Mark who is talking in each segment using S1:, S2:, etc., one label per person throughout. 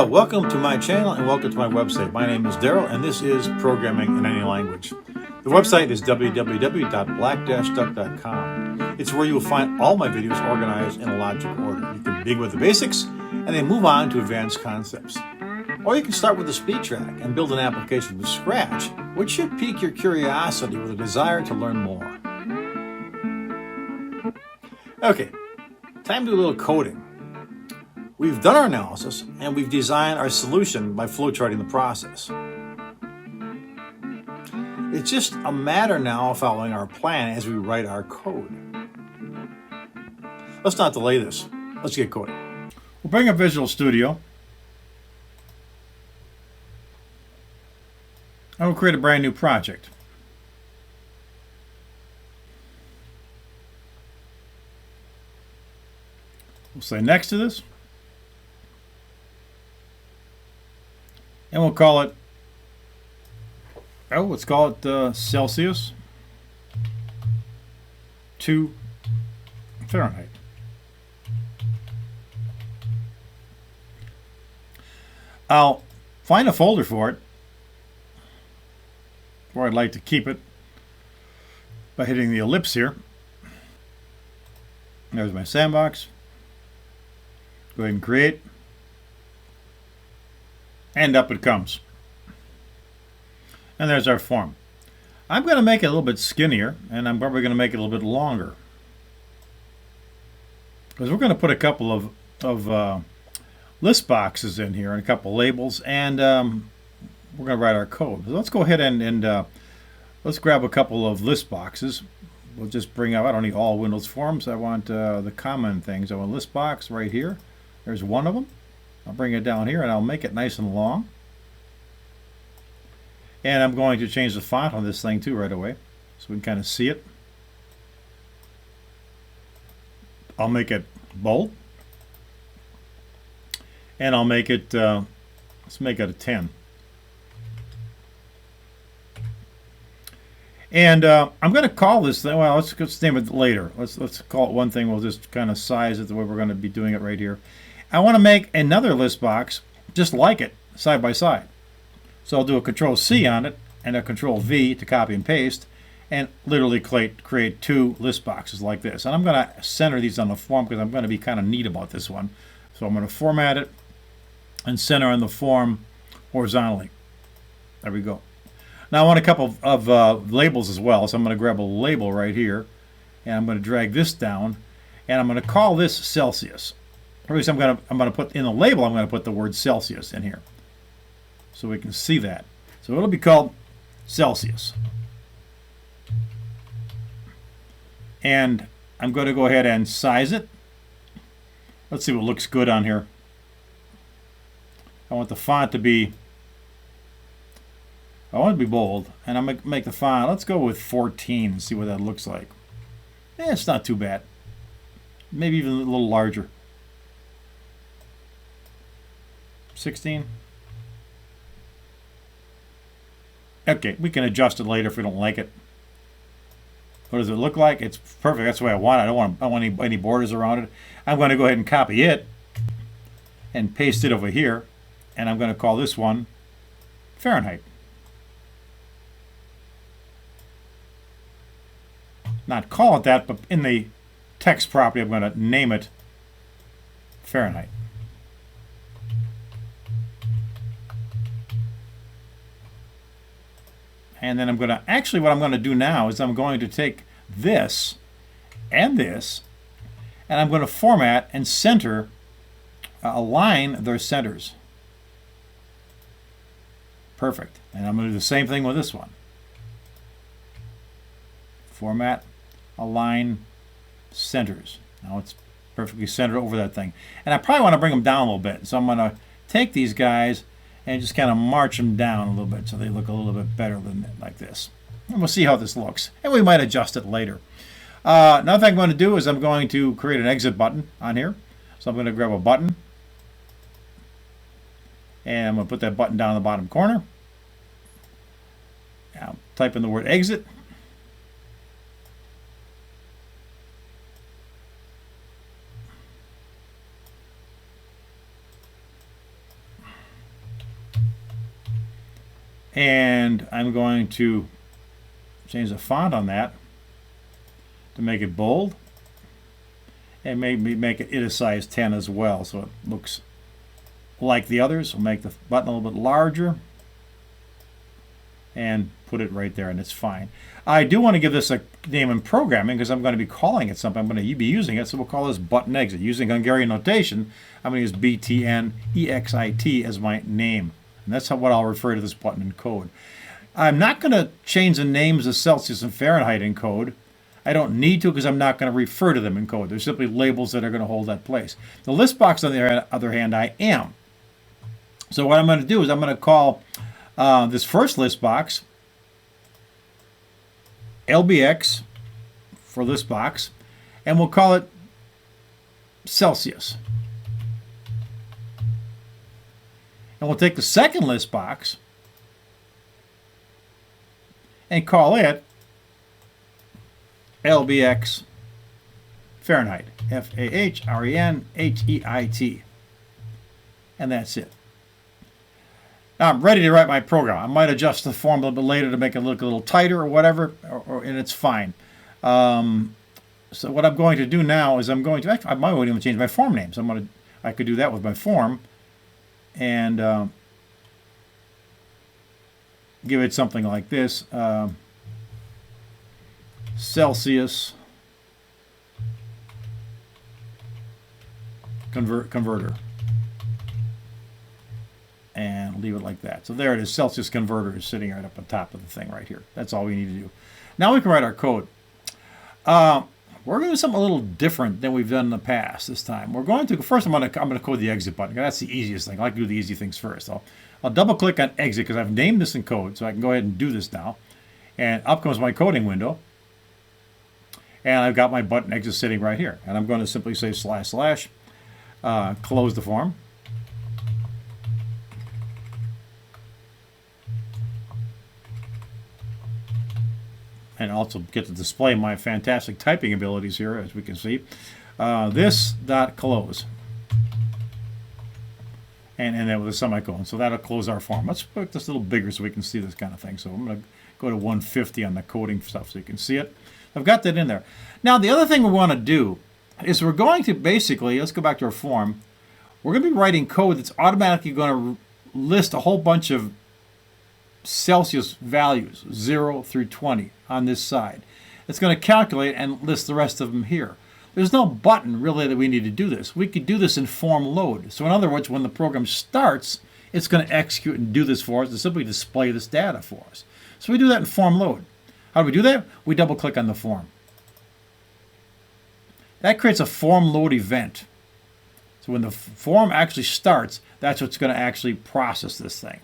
S1: Hello, welcome to my channel and welcome to my website. My name is Daryl and this is Programming in Any Language. The website is www.black-duck.com. It's where you will find all my videos organized in a logical order. You can begin with the basics and then move on to advanced concepts. Or you can start with the speed track and build an application from scratch, which should pique your curiosity with a desire to learn more. Okay, time to do a little coding. We've done our analysis and we've designed our solution by flowcharting the process. It's just a matter now of following our plan as we write our code. Let's not delay this. Let's get coding. We'll bring up Visual Studio. And we'll create a brand new project. We'll say next to this. And we'll call it, let's call it Celsius to Fahrenheit. I'll find a folder for it, where I'd like to keep it by hitting the ellipse here. There's my sandbox. Go ahead and create. And up it comes. And there's our form. I'm going to make it a little bit skinnier, and I'm probably going to make it a little bit longer. Because we're going to put a couple of list boxes in here and a couple labels, and we're going to write our code. So let's go ahead and let's grab a couple of list boxes. We'll just bring up, I don't need all Windows forms. I want the common things. I want a list box right here. There's one of them. I'll bring it down here and I'll make it nice and long. And I'm going to change the font on this thing too right away so we can kind of see it. I'll make it bold. And I'll make it, let's make it a 10. And I'm going to call this thing, well, let's name it later. Let's call it one thing. We'll just kind of size it the way we're going to be doing it right here. I want to make another list box just like it, side by side. So I'll do a Control-C on it and a Control-V to copy and paste and literally create two list boxes like this. And I'm going to center these on the form because I'm going to be kind of neat about this one. So I'm going to format it and center on the form horizontally. There we go. Now I want a couple of labels as well. So I'm going to grab a label right here and I'm going to drag this down and I'm going to call this Celsius. Or at least I'm going to put in the label, I'm going to put the word Celsius in here so we can see that. So it'll be called Celsius. And I'm going to go ahead and size it. Let's see what looks good on here. I want the font to be, bold, and I'm going to make the font, let's go with 14 and see what that looks like. It's not too bad. Maybe even a little larger. 16. Okay, we can adjust it later if we don't like it. What does it look like? It's perfect. That's the way I want it. I don't want any borders around it. I'm going to go ahead and copy it and paste it over here. And I'm going to call this one Fahrenheit. Not call it that, but in the text property, I'm going to name it Fahrenheit. And then I'm going to, actually what I'm going to do now is I'm going to take this and this, and I'm going to format and center, align their centers. Perfect. And I'm going to do the same thing with this one. Format, align, centers. Now it's perfectly centered over that thing. And I probably want to bring them down a little bit. So I'm going to take these guys and just kind of march them down a little bit so they look a little bit better than like this. And we'll see how this looks. And we might adjust it later. Another thing I'm going to do is I'm going to create an exit button on here. So I'm going to grab a button. And I'm going to put that button down in the bottom corner. Now type in the word exit. And I'm going to change the font on that to make it bold, and maybe make it a size 10 as well, so it looks like the others. We'll make the button a little bit larger and put it right there, and it's fine. I do want to give this a name in programming because I'm going to be calling it something. I'm going to be using it, so we'll call this button exit. Using Hungarian notation, I'm going to use BTN-EXIT as my name. And that's what I'll refer to this button in code. I'm not going to change the names of Celsius and Fahrenheit in code. I don't need to because I'm not going to refer to them in code. They're simply labels that are going to hold that place. The list box, on the other hand, I am. So what I'm going to do is I'm going to call this first list box LBX for list box, and we'll call it Celsius. And we'll take the second list box and call it LBX Fahrenheit. Fahrenheit. And that's it. Now I'm ready to write my program. I might adjust the form a little bit later to make it look a little tighter or whatever, and it's fine. So what I'm going to do now is I'm going to, I might even change my form names. I could do that with my form and give it something like this. Celsius converter, and leave it like that. So there it is. Celsius converter is sitting right up on top of the thing right here. That's all we need to do. Now we can write our code. We're going to do something a little different than we've done in the past this time. We're going to first. I'm going to code the exit button. That's the easiest thing. I like to do the easy things first. I'll double click on exit because I've named this in code, so I can go ahead and do this now. And up comes my coding window. And I've got my button exit sitting right here. And I'm going to simply say // close the form. And also get to display my fantastic typing abilities here, as we can see. This dot close. And then with a semicolon. So that'll close our form. Let's put this a little bigger so we can see this kind of thing. So I'm going to go to 150 on the coding stuff so you can see it. I've got that in there. Now, the other thing we want to do is we're going to basically, let's go back to our form. We're going to be writing code that's automatically going to list a whole bunch of Celsius values, 0 through 20, on this side. It's going to calculate and list the rest of them here. There's no button, really, that we need to do this. We could do this in form load. So in other words, when the program starts, it's going to execute and do this for us and simply display this data for us. So we do that in form load. How do we do that? We double click on the form. That creates a form load event. So when the form actually starts, that's what's going to actually process this thing.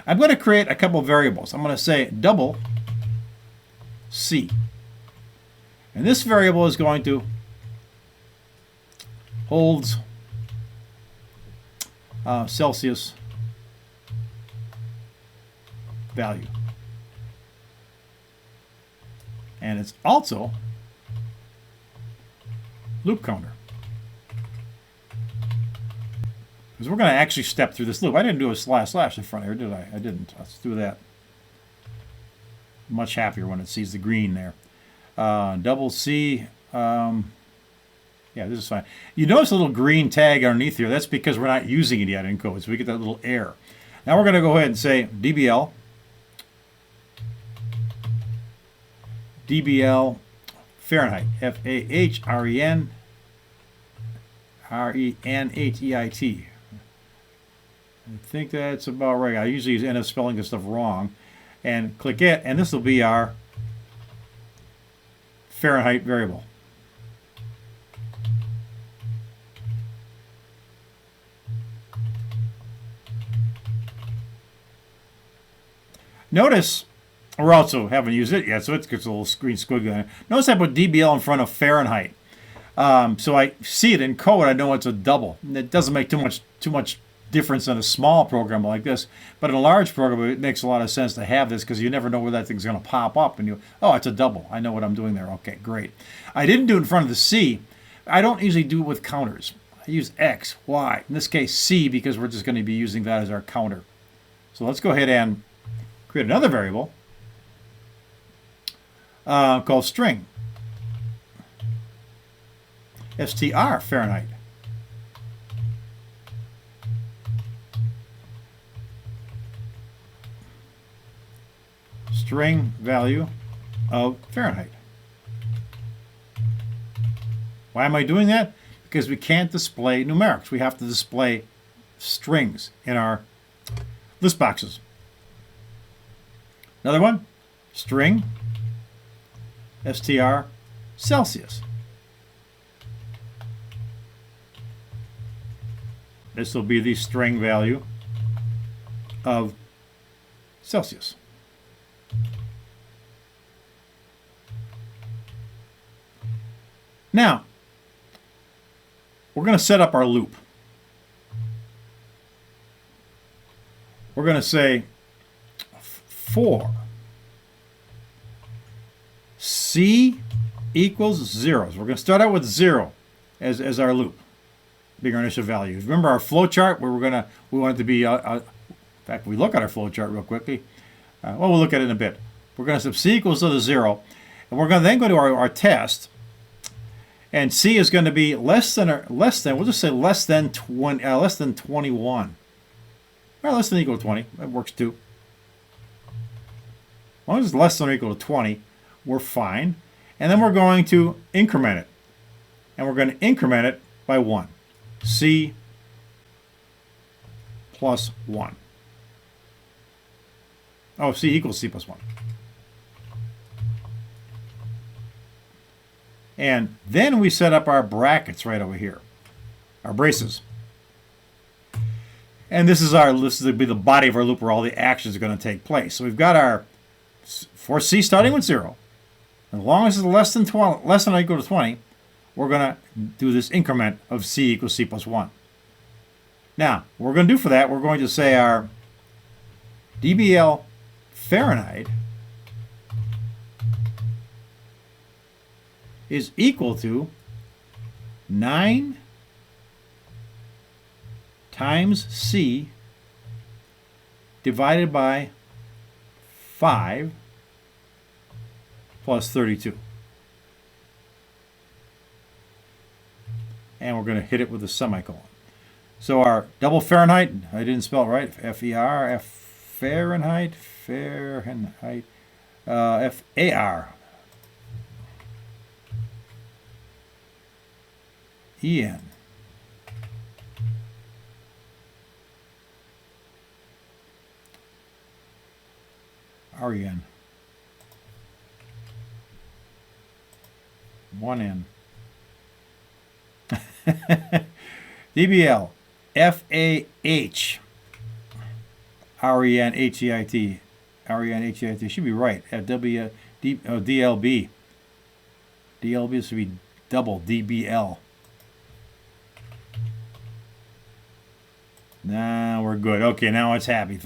S1: I'm going to create a couple of variables. I'm going to say double C. And this variable is going to holds Celsius value. And it's also loop counter. Because we're going to actually step through this loop. I didn't do a / in front here, did I? I didn't. Let's do that. Much happier when it sees the green there. Double C. Yeah, this is fine. You notice a little green tag underneath here. That's because we're not using it yet in code, so we get that little error. Now we're going to go ahead and say DBL Fahrenheit, Fahrenheit. I think that's about right. I usually end up spelling this stuff wrong. And click it, and this will be our Fahrenheit variable. Notice, we also haven't used it yet, so it gets a little screen squiggly there. Notice I put DBL in front of Fahrenheit. So I see it in code, I know it's a double. It doesn't make too much difference in a small program like this, but in a large program it makes a lot of sense to have this because you never know where that thing's going to pop up and oh, it's a double. I know what I'm doing there. Okay, great. I didn't do it in front of the C. I don't usually do it with counters. I use X, Y, in this case C, because we're just going to be using that as our counter. So let's go ahead and create create another variable called string. str Fahrenheit. String value of Fahrenheit. Why am I doing that? Because we can't display numerics. We have to display strings in our list boxes. Another one, string str Celsius. This will be the string value of Celsius. Now, we're going to set up our loop. We're going to say for C equals 0. So we're going to start out with 0 as our loop, being our initial value. Remember our flowchart where we want it to be, in fact, we look at our flowchart real quickly. Well, we'll look at it in a bit. We're going to set C equals to the 0, and we're going to then go to our test. And C is going to be less than, we'll just say less than 20, less than 21. Well, less than or equal to 20. That works too. As long as it's less than or equal to 20, we're fine. And then we're going to increment it. And we're going to increment it by 1. C plus 1. Oh, C equals C plus 1. And then we set up our brackets right over here, our braces. And this will be the body of our loop where all the actions are going to take place. So we've got our for C starting with 0. As long as it's less than or equal to 20, we're going to do this increment of C equals C plus 1. Now, what we're going to do for that, we're going to say our dBl Fahrenheit is equal to 9 times C divided by 5 plus 32. And we're going to hit it with a semicolon. So our double Fahrenheit, I didn't spell it right, F-E-R, Fahrenheit, F-A-R. E-N. R-E-N. 1N. dBl. F-A-H. R-E-N-H-E-I-T. R-E-N-H-E-I-T. Should be right. D-L-B. D-L-B should be double. dBl. Now we're good. Okay, now it's happy.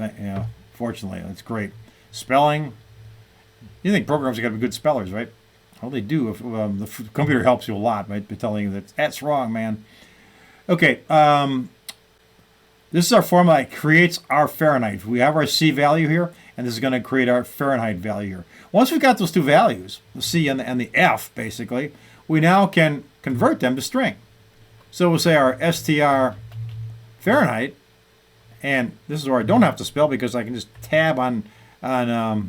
S1: Fortunately, that's great. Spelling. You think programs are got to be good spellers, right? Well, they do. If, the computer helps you a lot by telling you that's wrong, man. Okay, this is our formula that creates our Fahrenheit. We have our C value here, and this is going to create our Fahrenheit value here. Once we've got those two values, the C and the F, basically, we now can convert them to string. So we'll say our str Fahrenheit, and this is where I don't have to spell because I can just tab on our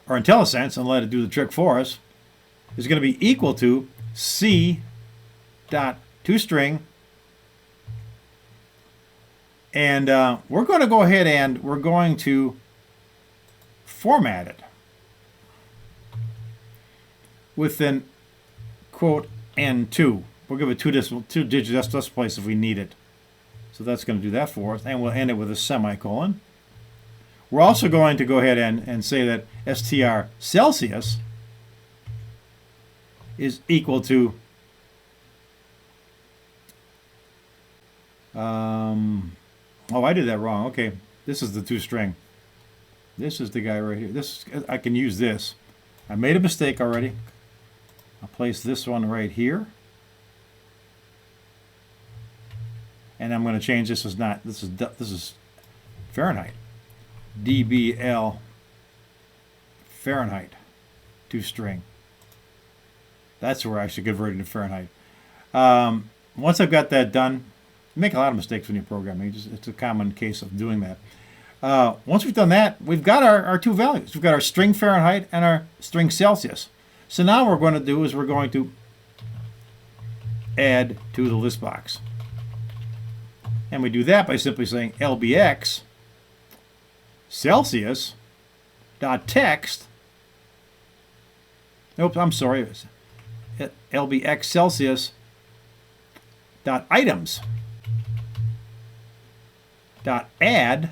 S1: IntelliSense and let it do the trick for us, is going to be equal to C dot toString. And we're going to go ahead and we're going to format it with an quote N2. We'll give it two digit decimal place if we need it. So that's going to do that for us. And we'll end it with a semicolon. We're also going to go ahead and say that str Celsius is equal to oh, I did that wrong. Okay, this is the toString. This is the guy right here. I can use this. I made a mistake already. I'll place this one right here. And I'm going to change this as this is Fahrenheit. dBl Fahrenheit to string. That's where I should convert it to Fahrenheit. Once I've got that done, you make a lot of mistakes when you're programming. It's a common case of doing that. Once we've done that, we've got our two values. We've got our string Fahrenheit and our string Celsius. So now what we're going to do is we're going to add to the list box. And we do that by simply saying lbx Celsius dot text. Oops, I'm sorry. lbx Celsius dot items dot add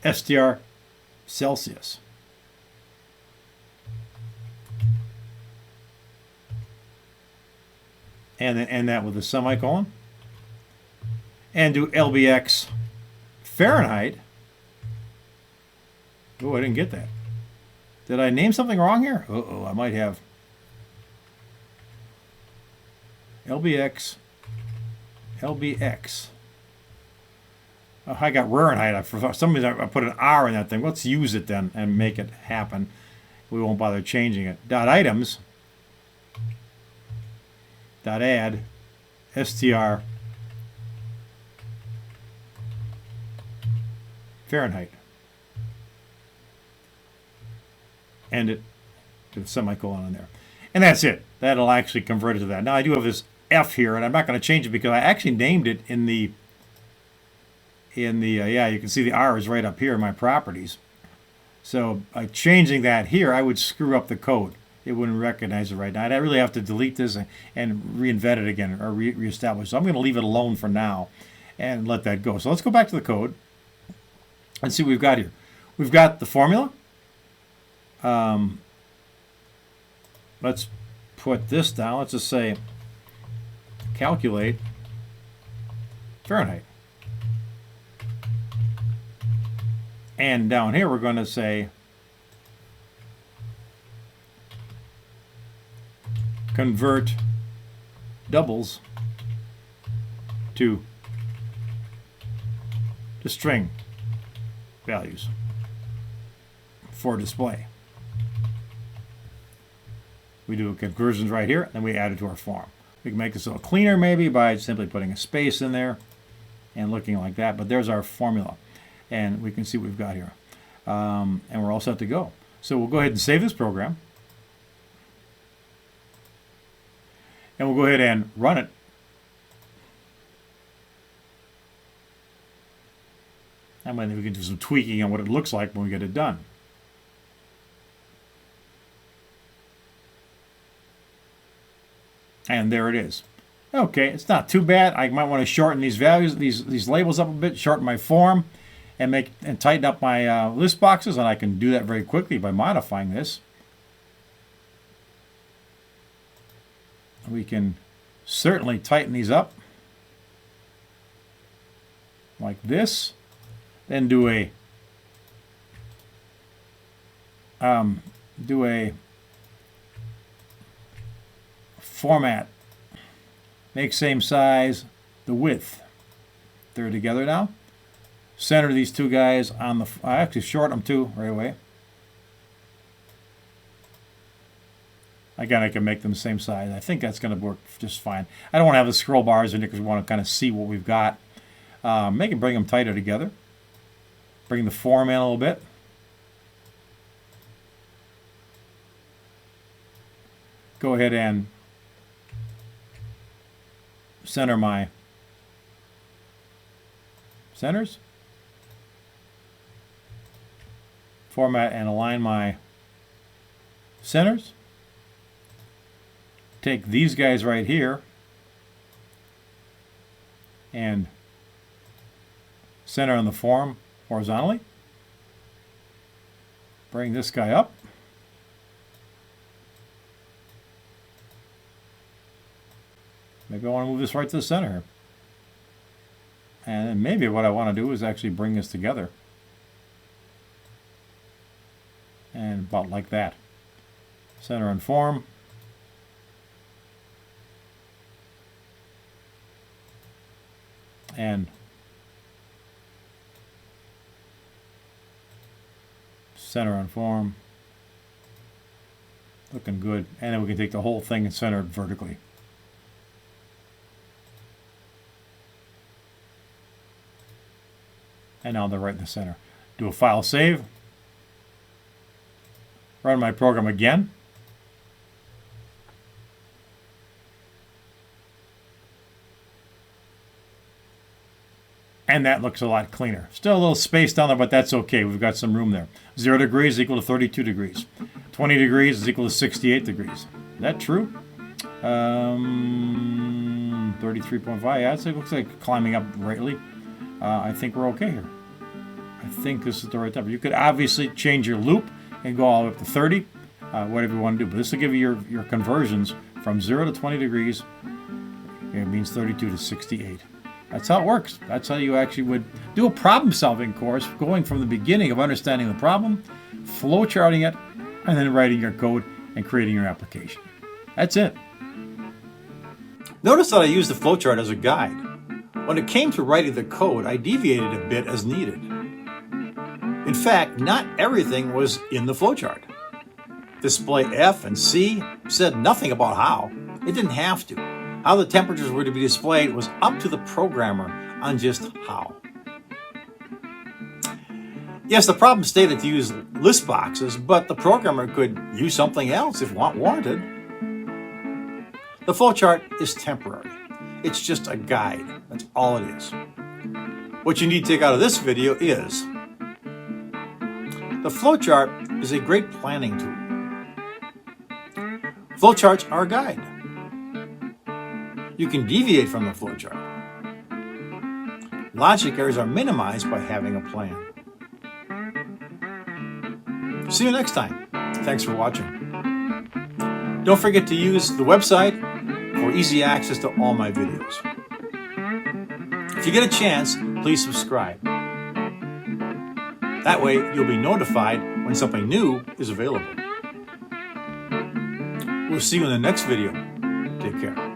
S1: str Celsius. And then end that with a semicolon. And do lbx Fahrenheit. Oh, I didn't get that. Did I name something wrong here? Uh-oh, I might have. lbx. Oh, I got Fahrenheit. For some reason, I put an R in that thing. Let's use it then and make it happen. We won't bother changing it. Dot items. Dot add. str Fahrenheit. End it with a semicolon in there. And that's it. That'll actually convert it to that. Now I do have this F here, and I'm not going to change it because I actually named it in the yeah, you can see the R is right up here in my properties. So by changing that here, I would screw up the code. It wouldn't recognize it right now. I'd really have to delete this and reinvent it again or reestablish. So I'm going to leave it alone for now and let that go. So let's go back to the code and see what we've got here. We've got the formula. Let's put this down. Let's just say calculate Fahrenheit. And down here we're going to say convert doubles to string values for display. We do conversions right here, and we add it to our form. We can make this a little cleaner maybe by simply putting a space in there and looking like that, but there's our formula. And we can see what we've got here. And we're all set to go. So we'll go ahead and save this program. And we'll go ahead and run it. And then we can do some tweaking on what it looks like when we get it done. And there it is. Okay, it's not too bad. I might want to shorten these values, these labels up a bit, shorten my form, and tighten up my list boxes, and I can do that very quickly by modifying this. We can certainly tighten these up like this, then do a format, make same size, the width. They're together now. Center these two guys on the, I actually short them too right away. Again, I can make them the same size. I think that's going to work just fine. I don't want to have the scroll bars in here because we want to kind of see what we've got. Bring them tighter together. Bring the form in a little bit. Go ahead and center my centers. Format and align my centers. Take these guys right here and center on the form horizontally. Bring this guy up. Maybe I want to move this right to the center. And then maybe what I want to do is actually bring this together. And about like that. Center and form. And Center on form. Looking good. And then we can take the whole thing and center it vertically. And now they're right in the center. Do a file save. Run my program again. And that looks a lot cleaner. Still a little space down there, but that's okay. We've got some room there. 0 degrees is equal to 32 degrees. 20 degrees is equal to 68 degrees. Is that true? 33.5. Yeah, it looks like climbing up greatly. I think we're okay here. I think this is the right temperature. You could obviously change your loop and go all the way up to 30, whatever you want to do. But this will give you your conversions from 0 to 20 degrees. It means 32 to 68. That's how it works. That's how you actually would do a problem-solving course, going from the beginning of understanding the problem, flowcharting it, and then writing your code and creating your application. That's it. Notice that I used the flowchart as a guide. When it came to writing the code, I deviated a bit as needed. In fact, not everything was in the flowchart. Display F and C said nothing about how. It didn't have to. How the temperatures were to be displayed was up to the programmer on just how. Yes, the problem stated to use list boxes, but the programmer could use something else if warranted. The flowchart is temporary. It's just a guide. That's all it is. What you need to take out of this video is the flowchart is a great planning tool. Flowcharts are a guide. You can deviate from the flowchart. Logic errors are minimized by having a plan. See you next time. Thanks for watching. Don't forget to use the website for easy access to all my videos. If you get a chance, please subscribe. That way you'll be notified when something new is available. We'll see you in the next video. Take care.